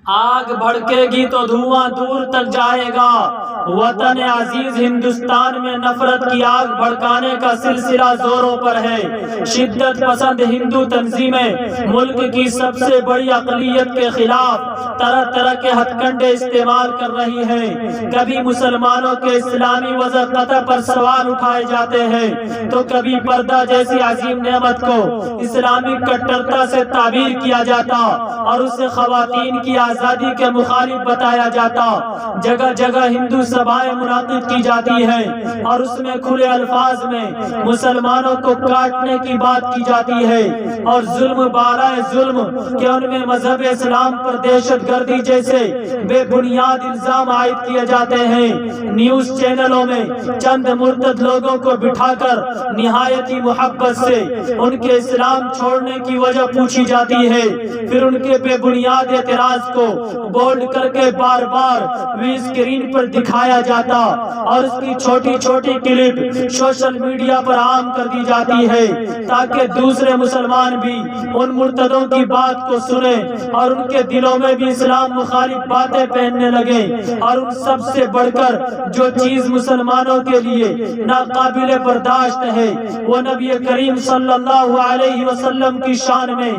آگ بھڑکے گی تو دھواں دور تک جائے گا۔ وطن عزیز ہندوستان میں نفرت کی آگ بھڑکانے کا سلسلہ زوروں پر ہے۔ شدت پسند ہندو تنظیمیں ملک کی سب سے بڑی اقلیت کے خلاف طرح طرح کے ہتھ کنڈے استعمال کر رہی ہیں۔ کبھی مسلمانوں کے اسلامی وضع قطع پر سوال اٹھائے جاتے ہیں تو کبھی پردہ جیسی عظیم نعمت کو اسلامی کٹرتا سے تعبیر کیا جاتا اور اسے خواتین کی آزادی کے مخالف بتایا جاتا۔ جگہ جگہ ہندو سبھائیں منعقد کی جاتی ہیں اور اس میں کھلے الفاظ میں مسلمانوں کو کاٹنے کی بات کی جاتی ہے اور ظلم بالائے ظلم کہ ان میں مذہب اسلام پر دہشت گردی جیسے بے بنیاد الزام عائد کیے جاتے ہیں۔ نیوز چینلوں میں چند مرتد لوگوں کو بٹھا کر نہایت ہی محبت سے ان کے اسلام چھوڑنے کی وجہ پوچھی جاتی ہے، پھر ان کے بے بنیاد اعتراض کو بولڈ کر کے بار بار وی اسکرین پر دکھایا جاتا اور اس کی چھوٹی چھوٹی کلپ سوشل میڈیا پر عام کر دی جاتی ہے تاکہ دوسرے مسلمان بھی ان مرتدوں کی بات کو سنیں اور ان کے دلوں میں بھی اسلام مخالف باتیں پہننے لگے۔ اور ان سب سے بڑھ کر جو چیز مسلمانوں کے لیے ناقابل برداشت ہے وہ نبی کریم صلی اللہ علیہ وسلم کی شان میں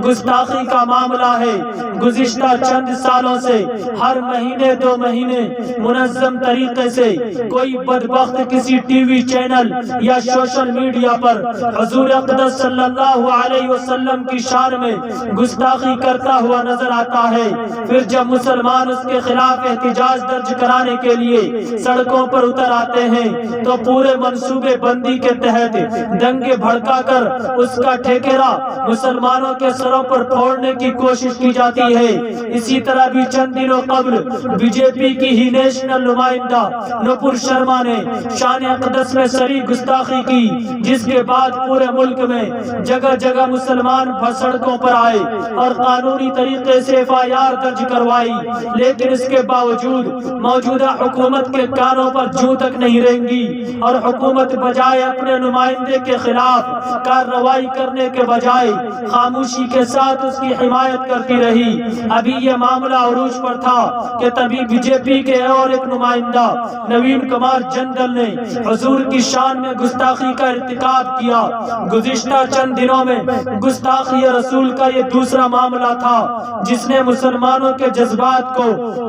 گستاخی کا معاملہ ہے۔ گزشتہ چند سالوں سے ہر مہینے دو مہینے منظم طریقے سے کوئی بدبخت کسی ٹی وی چینل یا سوشل میڈیا پر حضور اقدس صلی اللہ علیہ وسلم کی شان میں گستاخی کرتا ہوا نظر آتا ہے۔ پھر جب مسلمان اس کے خلاف احتجاج درج کرانے کے لیے سڑکوں پر اتر آتے ہیں تو پورے منصوبے بندی کے تحت دنگے بھڑکا کر اس کا ٹھیکیرا مسلمانوں کے سروں پر پھوڑنے کی کوشش کی جاتی ہے۔ اسی طرح بھی چند دنوں قبل بی جے پی کی ہی نیشنل نمائندہ نپور شرما نے شان اقدس میں سری گستاخی کی، جس کے بعد پورے ملک میں جگہ جگہ مسلمان سڑکوں پر آئے اور قانونی طریقے سے ایف آئی آر درج کروائی، لیکن اس کے باوجود موجودہ حکومت کے کانوں پر جوں تک نہیں رینگی اور حکومت بجائے اپنے نمائندے کے خلاف کارروائی کرنے کے بجائے خاموشی کے ساتھ اس کی حمایت کرتی رہی۔ ابھی یہ معاملہ عروج پر تھا کہ تبھی بی جے پی کے اور ایک نمائندہ نوین کمار جندل نے حضور کی شان میں گستاخی کا ارتکاب کیا۔ گزشتہ چند دنوں میں گستاخی رسول کا یہ دوسرا معاملہ تھا جس نے مسلمانوں کے جذبات کو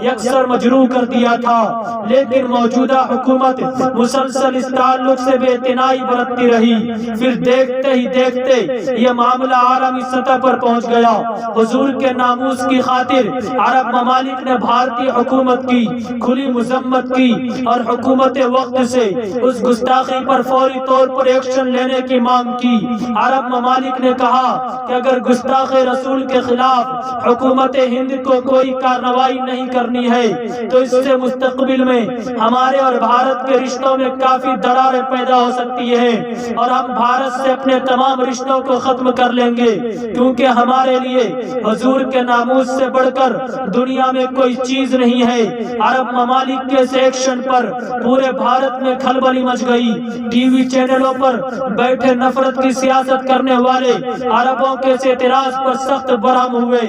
یکسر مجروح کر دیا تھا، لیکن موجودہ حکومت مسلسل اس تعلق سے بے اعتنائی برتتی رہی۔ پھر دیکھتے ہی دیکھتے یہ معاملہ عالمی سطح پر پہنچ گیا۔ حضور کے ناموس کی خاطر عرب ممالک نے بھارتی حکومت کی کھلی مذمت کی اور حکومت وقت سے اس گستاخی پر فوری طور پر ایکشن لینے کی مانگ کی۔ عرب ممالک نے کہا کہ اگر گستاخ رسول کے خلاف حکومت ہند کو کوئی کارروائی نہیں کرنی ہے تو اس سے مستقبل میں ہمارے اور بھارت کے رشتوں میں کافی دراریں پیدا ہو سکتی ہیں اور ہم بھارت سے اپنے تمام رشتوں کو ختم کر لیں گے، کیونکہ ہمارے لیے حضور کے ناموس سے بڑھ کر دنیا میں کوئی چیز نہیں ہے۔ عرب ممالک کے اس ایکشن پر پورے بھارت میں کھلبلی مچ گئی۔ ٹی وی چینلوں پر بیٹھے نفرت کی سیاست کرنے والے عربوں کے اس اعتراض پر سخت برہم ہوئے۔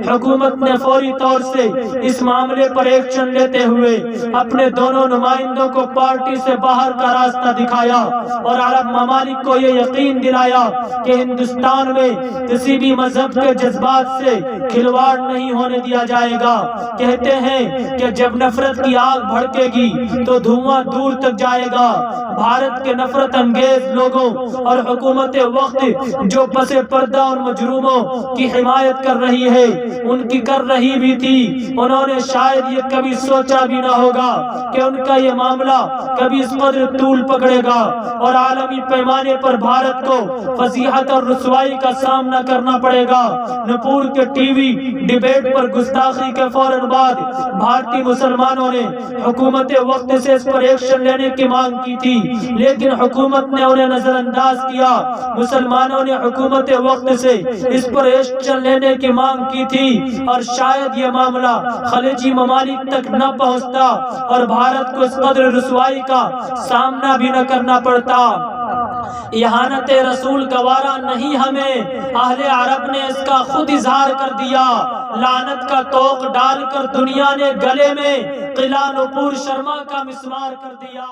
حکومت نے فوری طور سے اس معاملے پر ایکشن لیتے ہوئے اپنے دونوں نمائندوں کو پارٹی سے باہر کا راستہ دکھایا اور عرب ممالک کو یہ یقین دلایا کہ ہندوستان میں کسی بھی مذہب کے جذبات سے کھلواڑ نہیں ہونے دیا جائے گا۔ کہتے ہیں کہ جب نفرت کی آگ بھڑکے گی تو دھواں دور تک جائے گا۔ بھارت کے نفرت انگیز لوگوں اور حکومت وقت جو پس پردہ اور مجروموں کی حمایت کر رہی ہے ان کی کر رہی بھی تھی، انہوں نے شاید یہ کبھی سوچا بھی نہ ہوگا کہ ان کا یہ معاملہ کبھی اس قدر طول پکڑے گا اور عالمی پیمانے پر بھارت کو فضیحت اور رسوائی کا سامنا کرنا پڑے گا۔ نپور کے ٹی وی ڈیبیٹ پر گستاخی کے فوراً بعد بھارتی مسلمانوں نے حکومت وقت سے اس پر ایکشن لینے کی مانگ کی تھی، لیکن حکومت نے انہیں نظر انداز کیا۔ مسلمانوں نے حکومت وقت سے اس پر ایکشن لینے کی مانگ کی تھی اور شاید یہ معاملہ خلیجی ممالک تک نہ پہنچتا اور بھارت کو اس قدر رسوائی کا سامنا بھی نہ کرنا پڑتا۔ اہانت رسول گوارا نہیں ہمیں، اہل عرب نے اس کا خود اظہار کر دیا، لعنت کا توق ڈال کر دنیا نے گلے میں قلعہ نپور شرما کا مسمار کر دیا۔